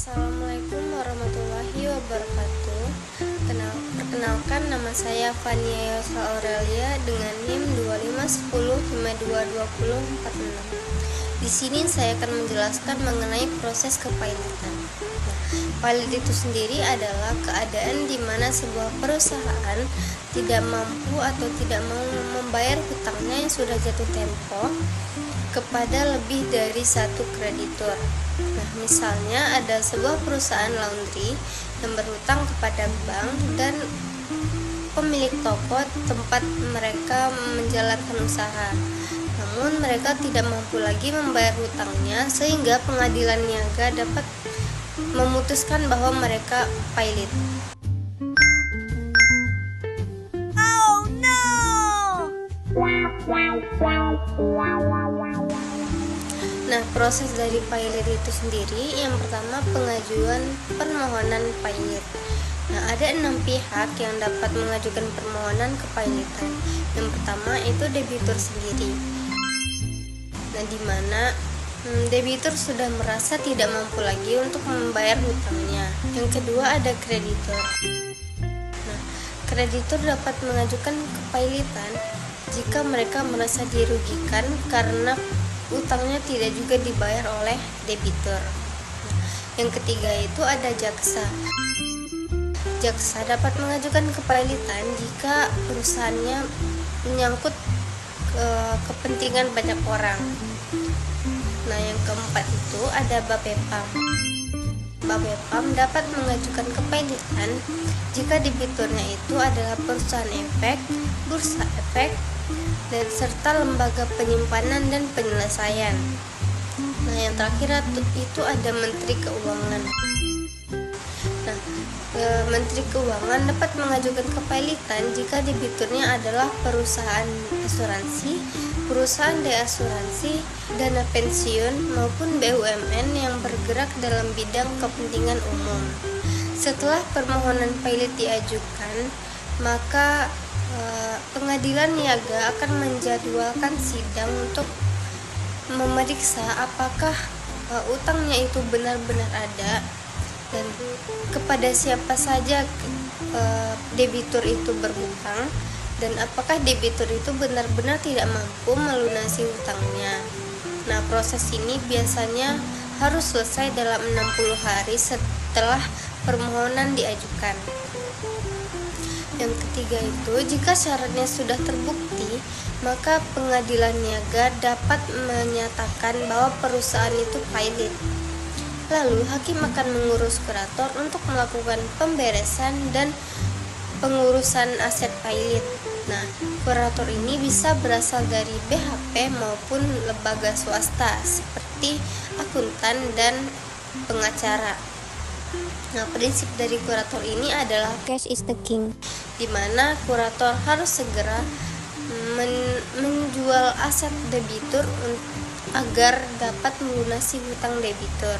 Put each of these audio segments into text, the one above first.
Assalamualaikum warahmatullahi wabarakatuh. Perkenalkan, nama saya Fania Yosa Aurelia dengan NIM 2510522046. Di sini saya akan menjelaskan mengenai proses kepailitan. Pailit itu sendiri adalah keadaan di mana sebuah perusahaan tidak mampu atau tidak mau membayar hutangnya yang sudah jatuh tempo kepada lebih dari satu kreditur. Nah, misalnya ada sebuah perusahaan laundry yang berhutang kepada bank dan pemilik toko tempat mereka menjalankan usaha. Namun mereka tidak mampu lagi membayar hutangnya sehingga pengadilan niaga dapat memutuskan bahwa mereka pailit. Oh no! Nah, proses dari pailit itu sendiri, yang pertama pengajuan permohonan pailit. Nah, ada 6 pihak yang dapat mengajukan permohonan kepailitan. Yang pertama itu debitur sendiri. Nah, di mana debitur sudah merasa tidak mampu lagi untuk membayar hutangnya. Yang kedua ada kreditur. Nah, kreditur dapat mengajukan kepailitan jika mereka merasa dirugikan karena utangnya tidak juga dibayar oleh debitur. Yang ketiga itu ada jaksa. Jaksa dapat mengajukan kepailitan jika perusahaannya menyangkut kepentingan banyak orang. Nah, yang keempat itu ada Bapepam. Bapepam dapat mengajukan kepailitan jika debiturnya itu adalah perusahaan efek, bursa efek, dan serta lembaga penyimpanan dan penyelesaian. Nah, yang terakhir itu ada Menteri Keuangan. Nah, Menteri Keuangan dapat mengajukan kepailitan jika debiturnya adalah perusahaan asuransi, perusahaan deasuransi, dana pensiun, maupun BUMN yang bergerak dalam bidang kepentingan umum. Setelah permohonan pailit diajukan, maka pengadilan niaga akan menjadwalkan sidang untuk memeriksa apakah utangnya itu benar-benar ada dan kepada siapa saja debitur itu berhutang, dan apakah debitur itu benar-benar tidak mampu melunasi hutangnya. Nah, proses ini biasanya harus selesai dalam 60 hari setelah permohonan diajukan. Yang ketiga itu, jika syaratnya sudah terbukti, maka pengadilan niaga dapat menyatakan bahwa perusahaan itu pailit. Lalu, hakim akan mengurus kurator untuk melakukan pemberesan dan pengurusan aset pailit. Nah, kurator ini bisa berasal dari BHP maupun lembaga swasta seperti akuntan dan pengacara. Nah, prinsip dari kurator ini adalah cash is the king, di mana kurator harus segera menjual aset debitur agar dapat melunasi hutang debitur.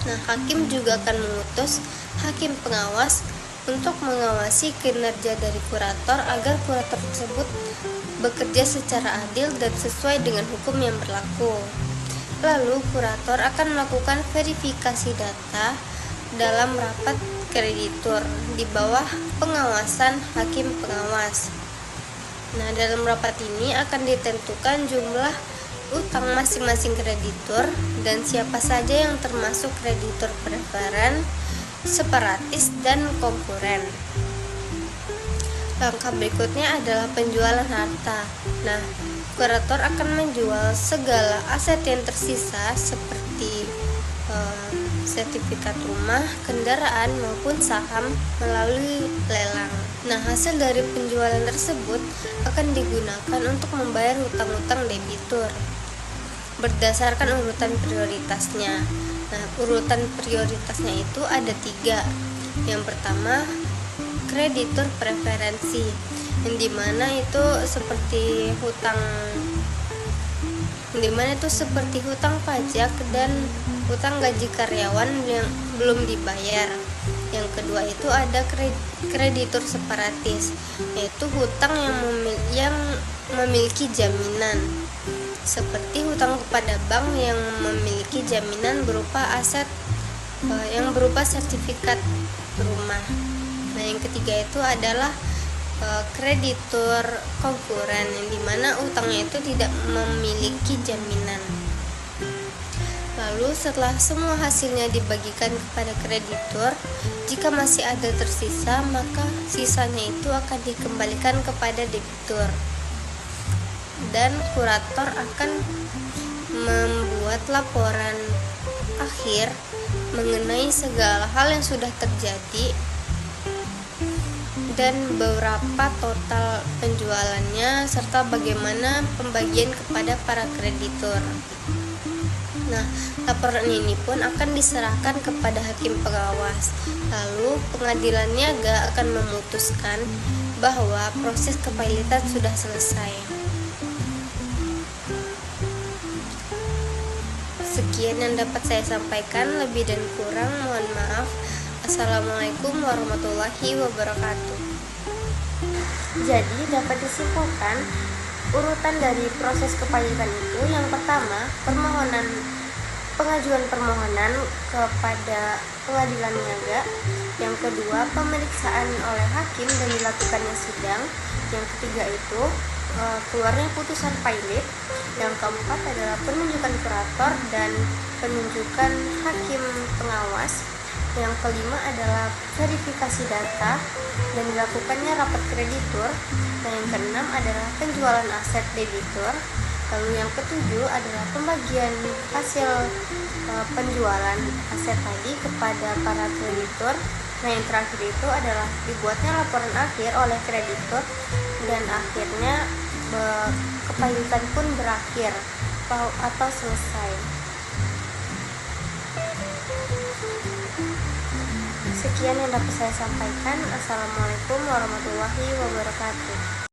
Nah, hakim juga akan mengutus hakim pengawas untuk mengawasi kinerja dari kurator agar kurator tersebut bekerja secara adil dan sesuai dengan hukum yang berlaku. Lalu, kurator akan melakukan verifikasi data dalam rapat kreditur di bawah pengawasan hakim pengawas. Nah, dalam rapat ini akan ditentukan jumlah utang masing-masing kreditur dan siapa saja yang termasuk kreditur preferen, separatis, dan konkuren. Langkah berikutnya adalah penjualan harta. Nah, kurator akan menjual segala aset yang tersisa seperti sertifikat rumah, kendaraan, maupun saham melalui lelang. Nah, hasil dari penjualan tersebut akan digunakan untuk membayar hutang-hutang debitur berdasarkan urutan prioritasnya. Nah, urutan prioritasnya itu ada 3. Yang pertama, kreditur preferensi, yang dimana itu seperti hutang pajak dan hutang gaji karyawan yang belum dibayar. Yang kedua itu ada kreditur separatis, yaitu hutang yang memiliki jaminan seperti hutang kepada bank yang memiliki jaminan berupa aset yang berupa sertifikat rumah. Nah, yang ketiga itu adalah kreditur konkuren, yang dimana utangnya itu tidak memiliki jaminan. Lalu setelah semua hasilnya dibagikan kepada kreditur, jika masih ada tersisa, maka sisanya itu akan dikembalikan kepada debitur. Dan kurator akan membuat laporan akhir mengenai segala hal yang sudah terjadi dan beberapa total penjualannya serta bagaimana pembagian kepada para kreditur. Nah, laporan ini pun akan diserahkan kepada hakim pengawas. Lalu pengadilan niaga akan memutuskan bahwa proses kepailitan sudah selesai. Sekian yang dapat saya sampaikan, lebih dan kurang mohon maaf. Assalamualaikum warahmatullahi wabarakatuh. Jadi dapat disimpulkan urutan dari proses kepailitan itu, yang pertama pengajuan permohonan kepada pengadilan niaga, yang kedua pemeriksaan oleh hakim dan dilakukannya sidang, yang ketiga itu keluarnya putusan pailit, yang keempat adalah penunjukan kurator dan penunjukan hakim pengawas, yang kelima adalah verifikasi data dan dilakukannya rapat kreditur, dan yang keenam adalah penjualan aset debitur. Lalu yang ketujuh adalah pembagian hasil penjualan aset tadi kepada para kreditur. Nah, yang terakhir itu adalah dibuatnya laporan akhir oleh kreditur, dan akhirnya kepailitan pun berakhir atau selesai. Sekian yang dapat saya sampaikan. Assalamualaikum warahmatullahi wabarakatuh.